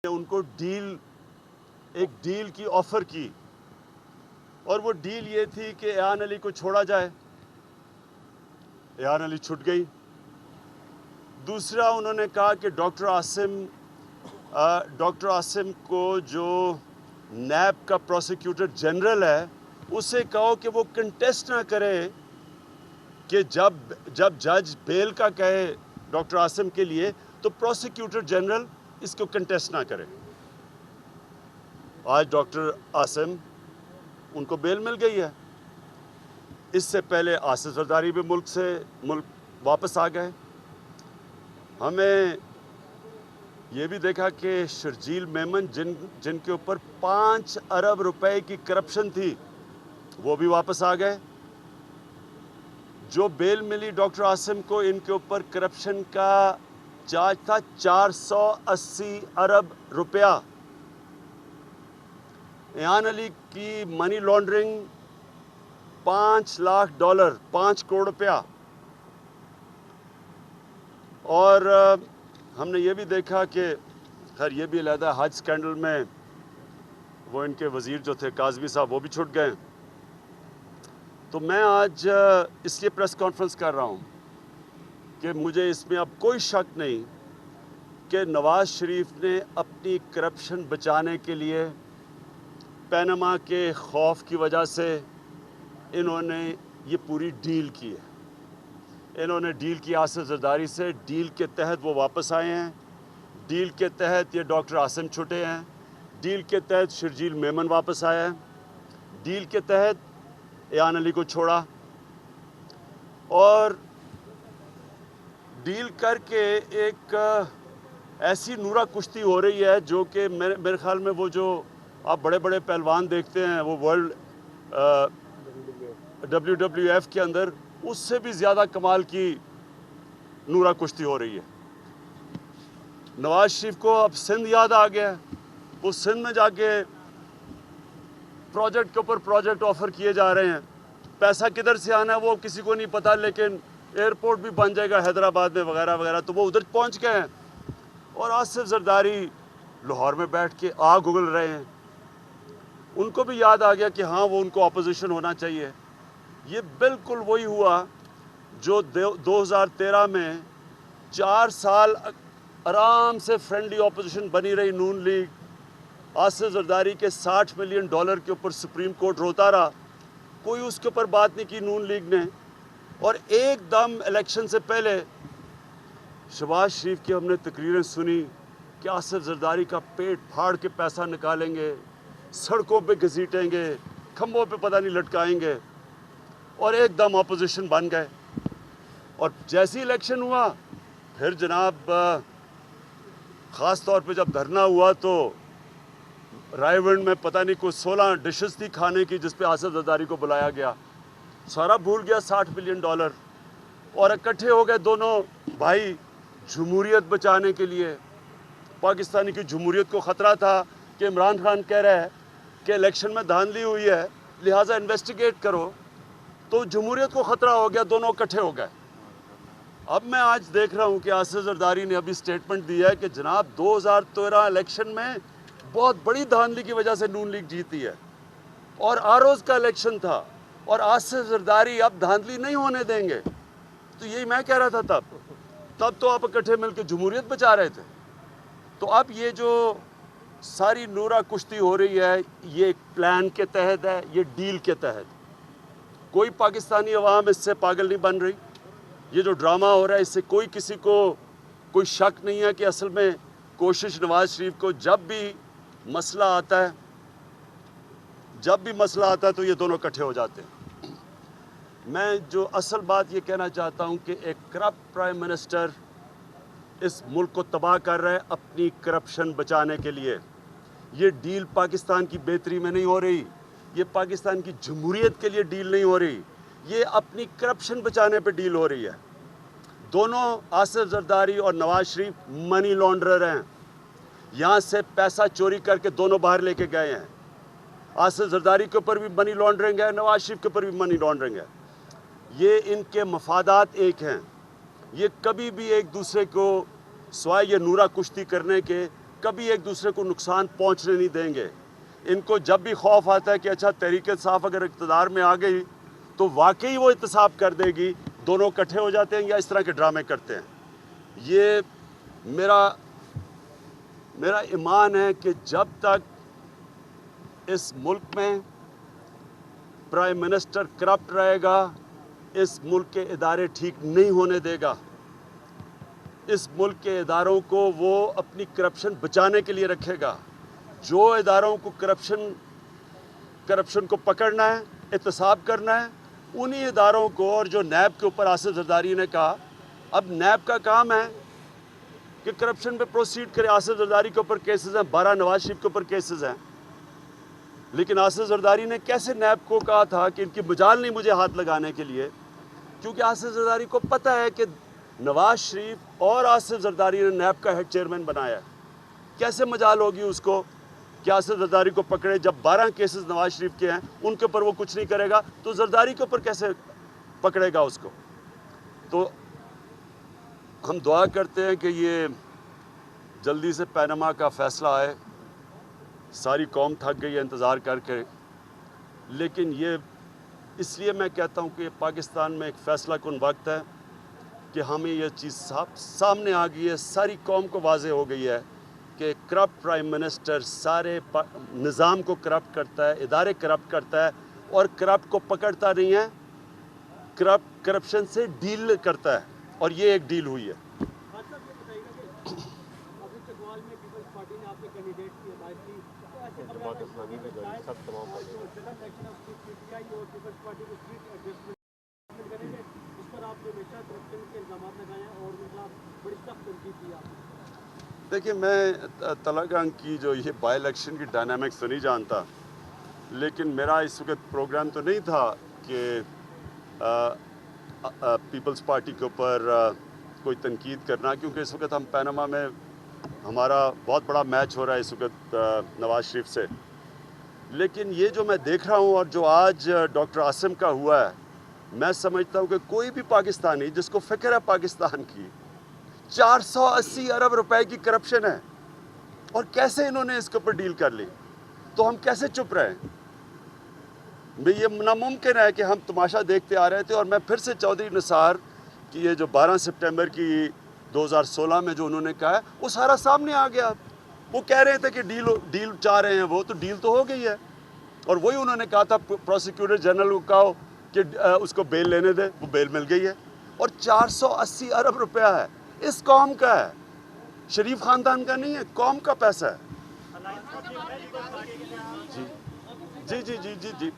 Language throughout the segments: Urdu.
ان کو ایک ڈیل کی آفر کی، اور وہ ڈیل یہ تھی کہ ایان علی کو چھوڑا جائے۔ ایان علی چھٹ گئی۔ دوسرا انہوں نے کہا کہ ڈاکٹر عاصم کو جو نیب کا پروسیکیوٹر جنرل ہے اسے کہو کہ وہ کنٹیسٹ نہ کرے، کہ جب جج بیل کا کہے ڈاکٹر عاصم کے لیے تو پروسیکیوٹر جنرل اس کو کنٹیسٹ نہ کرے۔ آج ڈاکٹر عاصم ان کو بیل مل گئی ہے۔ اس سے پہلے آصف زرداری بھی ملک واپس آ گئے۔ ہمیں یہ بھی دیکھا کہ شرجیل میمن جن کے اوپر 5 ارب روپے کی کرپشن تھی وہ بھی واپس آ گئے۔ جو بیل ملی ڈاکٹر عاصم کو، ان کے اوپر کرپشن کا چارج تھا 480 ارب روپیہ۔ ایان علی کی منی لانڈرنگ $5 لاکھ، 5 کروڑ روپیہ۔ اور ہم نے یہ بھی دیکھا کہ خیر یہ بھی علیحدہ حج سکینڈل میں وہ ان کے وزیر جو تھے کاظمی صاحب وہ بھی چھٹ گئے۔ تو میں آج اس لیے پریس کانفرنس کر رہا ہوں کہ مجھے اس میں اب کوئی شک نہیں کہ نواز شریف نے اپنی کرپشن بچانے کے لیے پینما کے خوف کی وجہ سے انہوں نے یہ پوری ڈیل کی ہے۔ انہوں نے ڈیل کی آصف زرداری سے، ڈیل کے تحت وہ واپس آئے ہیں، ڈیل کے تحت یہ ڈاکٹر عاصم چھٹے ہیں، ڈیل کے تحت شرجیل میمن واپس آیا ہے، ڈیل کے تحت ایان علی کو چھوڑا، اور ڈیل کر کے ایک ایسی نورا کشتی ہو رہی ہے جو کہ میرے خیال میں وہ جو آپ بڑے بڑے پہلوان دیکھتے ہیں وہ ورلڈ WWF کے اندر، اس سے بھی زیادہ کمال کی نورا کشتی ہو رہی ہے۔ نواز شریف کو اب سندھ یاد آ گیا، وہ سندھ میں جا کے پروجیکٹ کے اوپر پروجیکٹ آفر کیے جا رہے ہیں۔ پیسہ کدھر سے آنا ہے وہ کسی کو نہیں پتا، لیکن ایئرپورٹ بھی بن جائے گا حیدرآباد میں وغیرہ وغیرہ، تو وہ ادھر پہنچ گئے ہیں۔ اور آصف زرداری لاہور میں بیٹھ کے آگ اگل رہے ہیں۔ ان کو بھی یاد آ گیا کہ ہاں وہ ان کو اپوزیشن ہونا چاہیے۔ یہ بالکل وہی ہوا جو 2013 میں 4 سال آرام سے فرینڈلی اپوزیشن بنی رہی نون لیگ، آصف زرداری کے $60 ملین کے اوپر سپریم کورٹ روتا رہا، کوئی اس کے اوپر بات نہیں کی نون لیگ نے۔ اور ایک دم الیکشن سے پہلے شہباز شریف کی ہم نے تقریریں سنی کہ آصف زرداری کا پیٹ پھاڑ کے پیسہ نکالیں گے، سڑکوں پہ گھسیٹیں گے، کھمبوں پہ پتہ نہیں لٹکائیں گے، اور ایک دم اپوزیشن بن گئے۔ اور جیسی الیکشن ہوا پھر جناب خاص طور پہ جب دھرنا ہوا تو رائے ونڈ میں پتہ نہیں کوئی 16 ڈشز تھی کھانے کی جس پہ آصف زرداری کو بلایا گیا، سارا بھول گیا $60 ملین، اور اکٹھے ہو گئے دونوں بھائی جمہوریت بچانے کے لیے۔ پاکستانی کی جمہوریت کو خطرہ تھا کہ عمران خان کہہ رہا ہے کہ الیکشن میں دھاندلی ہوئی ہے لہٰذا انویسٹیگیٹ کرو، تو جمہوریت کو خطرہ ہو گیا، دونوں اکٹھے ہو گئے۔ اب میں آج دیکھ رہا ہوں کہ آصف زرداری نے ابھی سٹیٹمنٹ دیا ہے کہ جناب 2013 الیکشن میں بہت بڑی دھاندلی کی وجہ سے نون لیگ جیتی ہے، اور آروز کا الیکشن تھا، اور آصف زرداری اب دھاندلی نہیں ہونے دیں گے۔ تو یہی میں کہہ رہا تھا تب تو آپ اکٹھے مل کے جمہوریت بچا رہے تھے۔ تو اب یہ جو ساری نورا کشتی ہو رہی ہے یہ ایک پلان کے تحت ہے، یہ ڈیل کے تحت۔ کوئی پاکستانی عوام اس سے پاگل نہیں بن رہی۔ یہ جو ڈرامہ ہو رہا ہے اس سے کسی کو کوئی شک نہیں ہے کہ اصل میں کوشش نواز شریف کو جب بھی مسئلہ آتا ہے تو یہ دونوں اکٹھے ہو جاتے ہیں۔ میں جو اصل بات یہ کہنا چاہتا ہوں کہ ایک کرپٹ پرائم منسٹر اس ملک کو تباہ کر رہا ہے اپنی کرپشن بچانے کے لیے۔ یہ ڈیل پاکستان کی بہتری میں نہیں ہو رہی، یہ پاکستان کی جمہوریت کے لیے ڈیل نہیں ہو رہی، یہ اپنی کرپشن بچانے پہ ڈیل ہو رہی ہے۔ دونوں آصف زرداری اور نواز شریف منی لانڈرر ہیں، یہاں سے پیسہ چوری کر کے دونوں باہر لے کے گئے ہیں۔ آصف زرداری کے اوپر بھی منی لانڈرنگ ہے، نواز شریف کے اوپر بھی منی لانڈرنگ ہے۔ یہ ان کے مفادات ایک ہیں، یہ کبھی بھی ایک دوسرے کو سوائے یہ نورا کشتی کرنے کے کبھی ایک دوسرے کو نقصان پہنچنے نہیں دیں گے. ان کو جب بھی خوف آتا ہے کہ اچھا تحریک انصاف اگر اقتدار میں آ گئی تو واقعی وہ احتساب کر دے گی, دونوں اکٹھے ہو جاتے ہیں یا اس طرح کے ڈرامے کرتے ہیں. یہ میرا ایمان ہے کہ جب تک اس ملک میں پرائم منسٹر کرپٹ رہے گا, اس ملک کے ادارے ٹھیک نہیں ہونے دے گا. اس ملک کے اداروں کو وہ اپنی کرپشن بچانے کے لیے رکھے گا. جو اداروں کو کرپشن کو پکڑنا ہے, احتساب کرنا ہے, انہی اداروں کو, اور جو نیب کے اوپر آصف زرداری نے کہا, اب نیب کا کام ہے کہ کرپشن پہ پروسیڈ کرے. آصف زرداری کے اوپر کیسز ہیں, 12 نواز شریف کے اوپر کیسز ہیں, لیکن آصف زرداری نے کیسے نیب کو کہا تھا کہ ان کی مجال نہیں مجھے ہاتھ لگانے کے لیے, کیونکہ آصف زرداری کو پتہ ہے کہ نواز شریف اور آصف زرداری نے نیب کا ہیڈ چیئرمین بنایا ہے. کیسے مجال ہوگی اس کو کہ آصف زرداری کو پکڑے جب 12 کیسز نواز شریف کے ہیں, ان کے اوپر وہ کچھ نہیں کرے گا تو زرداری کے اوپر کیسے پکڑے گا اس کو. تو ہم دعا کرتے ہیں کہ یہ جلدی سے پینما کا فیصلہ آئے. ساری قوم تھک گئی ہے انتظار کر کے, لیکن یہ اس لیے میں کہتا ہوں کہ پاکستان میں ایک فیصلہ کن وقت ہے کہ ہمیں یہ چیز سامنے آ گئی ہے, ساری قوم کو واضح ہو گئی ہے کہ کرپٹ پرائم منسٹر سارے نظام کو کرپٹ کرتا ہے, ادارے کرپٹ کرتا ہے, اور کرپٹ کو پکڑتا نہیں ہے, کرپشن سے ڈیل کرتا ہے, اور یہ ایک ڈیل ہوئی ہے. دیکھیے, میں تلنگانہ کی جو یہ بائی الیکشن کی ڈائنامکس تو نہیں جانتا, لیکن میرا اس وقت پروگرام تو نہیں تھا کہ پیپلز پارٹی کے اوپر کوئی تنقید کرنا, کیونکہ اس وقت ہم پینما میں ہمارا بہت بڑا میچ ہو رہا ہے اس وقت نواز شریف سے. لیکن یہ جو میں دیکھ رہا ہوں اور جو آج ڈاکٹر عاصم کا ہوا ہے, میں سمجھتا ہوں کہ کوئی بھی پاکستانی جس کو فکر ہے پاکستان کی, 480 ارب روپے کی کرپشن ہے, اور کیسے انہوں نے اس کے اوپر ڈیل کر لی, تو ہم کیسے چپ رہے ہیں؟ یہ ناممکن ہے کہ ہم تماشا دیکھتے آ رہے تھے. اور میں پھر سے چودھری نثار کی یہ جو 12 سپٹمبر کی 2016 میں جو انہوں نے کہا ہے, وہ سارا سامنے آ گیا. وہ کہہ رہے تھے کہ ڈیل چاہ رہے ہیں, وہ تو ڈیل تو ہو گئی ہے. اور وہی انہوں نے کہا تھا پروسیکیوٹر جنرل کو کہو کہ اس کو بیل لینے دے, وہ بیل مل گئی ہے. اور 480 ارب روپیہ ہے, اس قوم کا ہے, شریف خاندان کا نہیں ہے, قوم کا پیسہ ہے. جی جی جی جی جی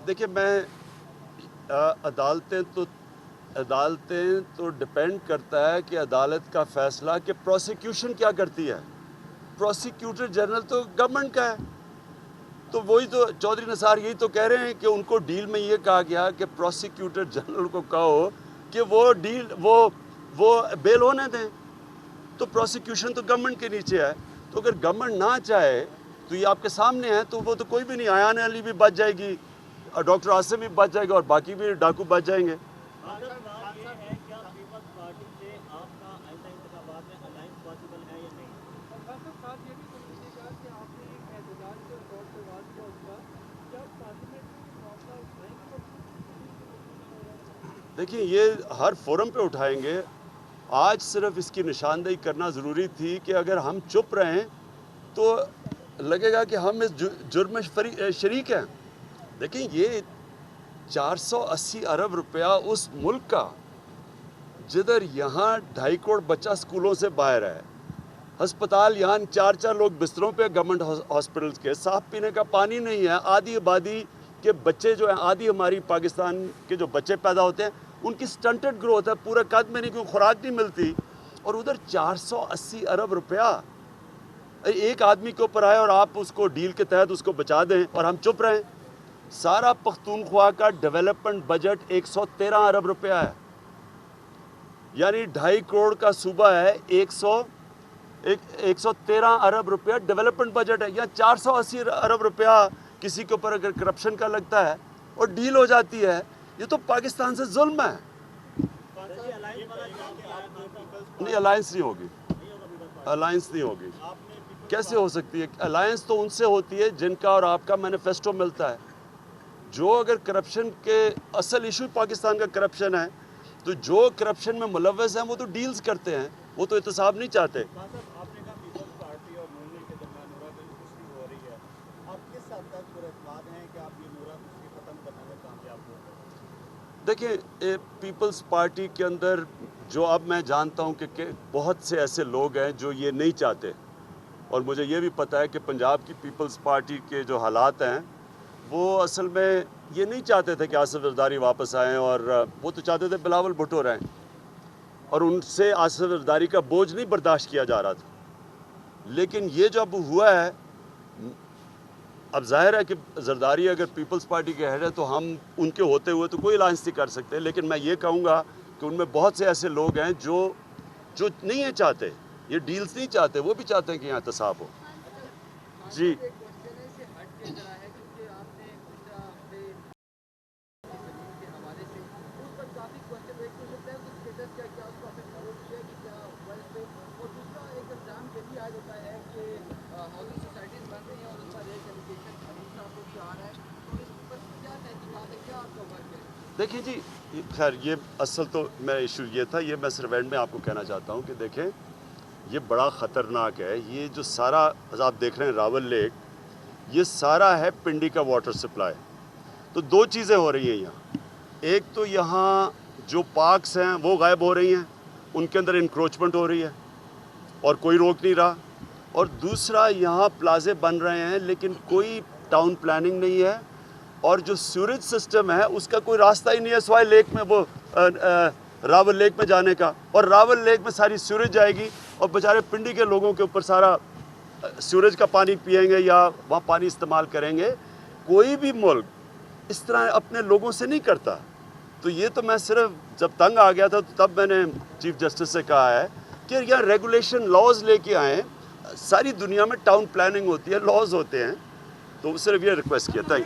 دیکھیے, میں عدالتیں تو ڈپینڈ کرتا ہے کہ عدالت کا فیصلہ کہ پروسیکیوشن کیا کرتی ہے. پروسیکیوٹر جنرل تو گورنمنٹ کا ہے, تو وہی تو چودھری نثار یہی تو کہہ رہے ہیں کہ ان کو ڈیل میں یہ کہا گیا کہ پروسیکیوٹر جنرل کو کہو کہ وہ بیل ہونے دیں. تو پروسیکیوشن تو گورنمنٹ کے نیچے ہے. تو اگر گورنمنٹ نہ چاہے تو یہ آپ کے سامنے ہے, تو وہ تو کوئی بھی نہیں, ایان علی بھی بچ جائے گی, ڈاکٹر عاصم بھی بچ جائے گا, اور باقی بھی ڈاکو بچ جائیں گے. دیکھیں, یہ ہر فورم پہ اٹھائیں گے. آج صرف اس کی نشاندہی کرنا ضروری تھی کہ اگر ہم چپ رہیں تو لگے گا کہ ہم اس جرم میں شریک ہیں. دیکھیں, یہ 480 ارب روپیہ اس ملک کا جدھر یہاں 2.5 کروڑ بچہ سکولوں سے باہر ہے, ہسپتال یہاں 4 لوگ بستروں پہ گورنمنٹ ہاسپٹلز کے, صاف پینے کا پانی نہیں ہے, آدھی آبادی کے بچے جو ہیں, آدھی ہماری پاکستان کے جو بچے پیدا ہوتے ہیں ان کی سٹنٹڈ گروتھ ہے, پورے قد میں نہیں, کیونکہ خوراک نہیں ملتی. اور ادھر 480 ارب روپیہ ایک آدمی کے اوپر آئے اور آپ اس کو ڈیل کے تحت اس کو بچا دیں اور ہم چپ رہیں. سارا پختونخوا کا ڈیولپمنٹ بجٹ 113 ارب روپیہ ہے، یعنی 2.5 کروڑ کا صوبہ ہے، 113 ارب روپیہ ڈیولپمنٹ بجٹ ہے، یا 480 ارب روپیہ کسی کے اوپر اگر کرپشن کا لگتا ہے اور ڈیل ہو جاتی ہے، یہ تو پاکستان سے ظلم ہے۔ نہیں، الائنس نہیں ہوگی، الائنس نہیں ہوگی، کیسے ہو سکتی ہے؟ الائنس تو ان سے ہوتی ہے جن کا اور آپ کا مینیفیسٹو ملتا ہے۔ جو اگر کرپشن کے اصل ایشو پاکستان کا کرپشن ہے، تو جو کرپشن میں ملوث ہیں وہ تو ڈیلز کرتے ہیں، وہ تو احتساب نہیں چاہتے۔ آپ نے کہا پیپلز پارٹی اور نون لیگ کے درمیان نورا کشتی ہو رہی ہے، آپ کس حد تک پر اعتماد ہیں کہ آپ یہ نورا کشتی ختم کرنے میں کامیاب ہوں گے؟ دیکھیں، پیپلز پارٹی کے اندر جو اب میں جانتا ہوں کہ بہت سے ایسے لوگ ہیں جو یہ نہیں چاہتے، اور مجھے یہ بھی پتہ ہے کہ پنجاب کی پیپلز پارٹی کے جو حالات ہیں وہ اصل میں یہ نہیں چاہتے تھے کہ آصف زرداری واپس آئیں، اور وہ تو چاہتے تھے بلاول بھٹو رہیں، اور ان سے آصف زرداری کا بوجھ نہیں برداشت کیا جا رہا تھا۔ لیکن یہ جو اب ہوا ہے، اب ظاہر ہے کہ زرداری اگر پیپلز پارٹی کے ہیڈ ہے تو ہم ان کے ہوتے ہوئے تو کوئی الائنس نہیں کر سکتے، لیکن میں یہ کہوں گا کہ ان میں بہت سے ایسے لوگ ہیں جو نہیں ہیں چاہتے، یہ ڈیلز نہیں چاہتے، وہ بھی چاہتے ہیں کہ یہاں احتساب ہو۔ جی دیکھیں جی، خیر یہ اصل تو میں ایشو یہ تھا، یہ میں صرف اینڈ میں آپ کو کہنا چاہتا ہوں کہ دیکھیں یہ بڑا خطرناک ہے۔ یہ جو سارا آپ دیکھ رہے ہیں راول لیک، یہ سارا ہے پنڈی کا واٹر سپلائی۔ تو دو چیزیں ہو رہی ہیں یہاں، ایک تو یہاں جو پارکس ہیں وہ غائب ہو رہی ہیں، ان کے اندر انکروچمنٹ ہو رہی ہے اور کوئی روک نہیں رہا، اور دوسرا یہاں پلازے بن رہے ہیں لیکن کوئی ٹاؤن پلاننگ نہیں ہے، اور جو سیوریج سسٹم ہے اس کا کوئی راستہ ہی نہیں ہے سوائے لیک میں، وہ راول لیک میں جانے کا، اور راول لیک میں ساری سیوریج جائے گی اور بیچارے پنڈی کے لوگوں کے اوپر سارا سیوریج کا پانی پئیں گے یا وہاں پانی استعمال کریں گے۔ کوئی بھی ملک اس طرح اپنے لوگوں سے نہیں کرتا۔ تو یہ تو میں صرف جب تنگ آ گیا تھا تو تب میں نے چیف جسٹس سے کہا ہے کہ یہاں ریگولیشن لاز لے کے آئیں، ساری دنیا میں ٹاؤن پلاننگ ہوتی ہے، لاز ہوتے ہیں، تو صرف یہ ریکویسٹ کیا تھا۔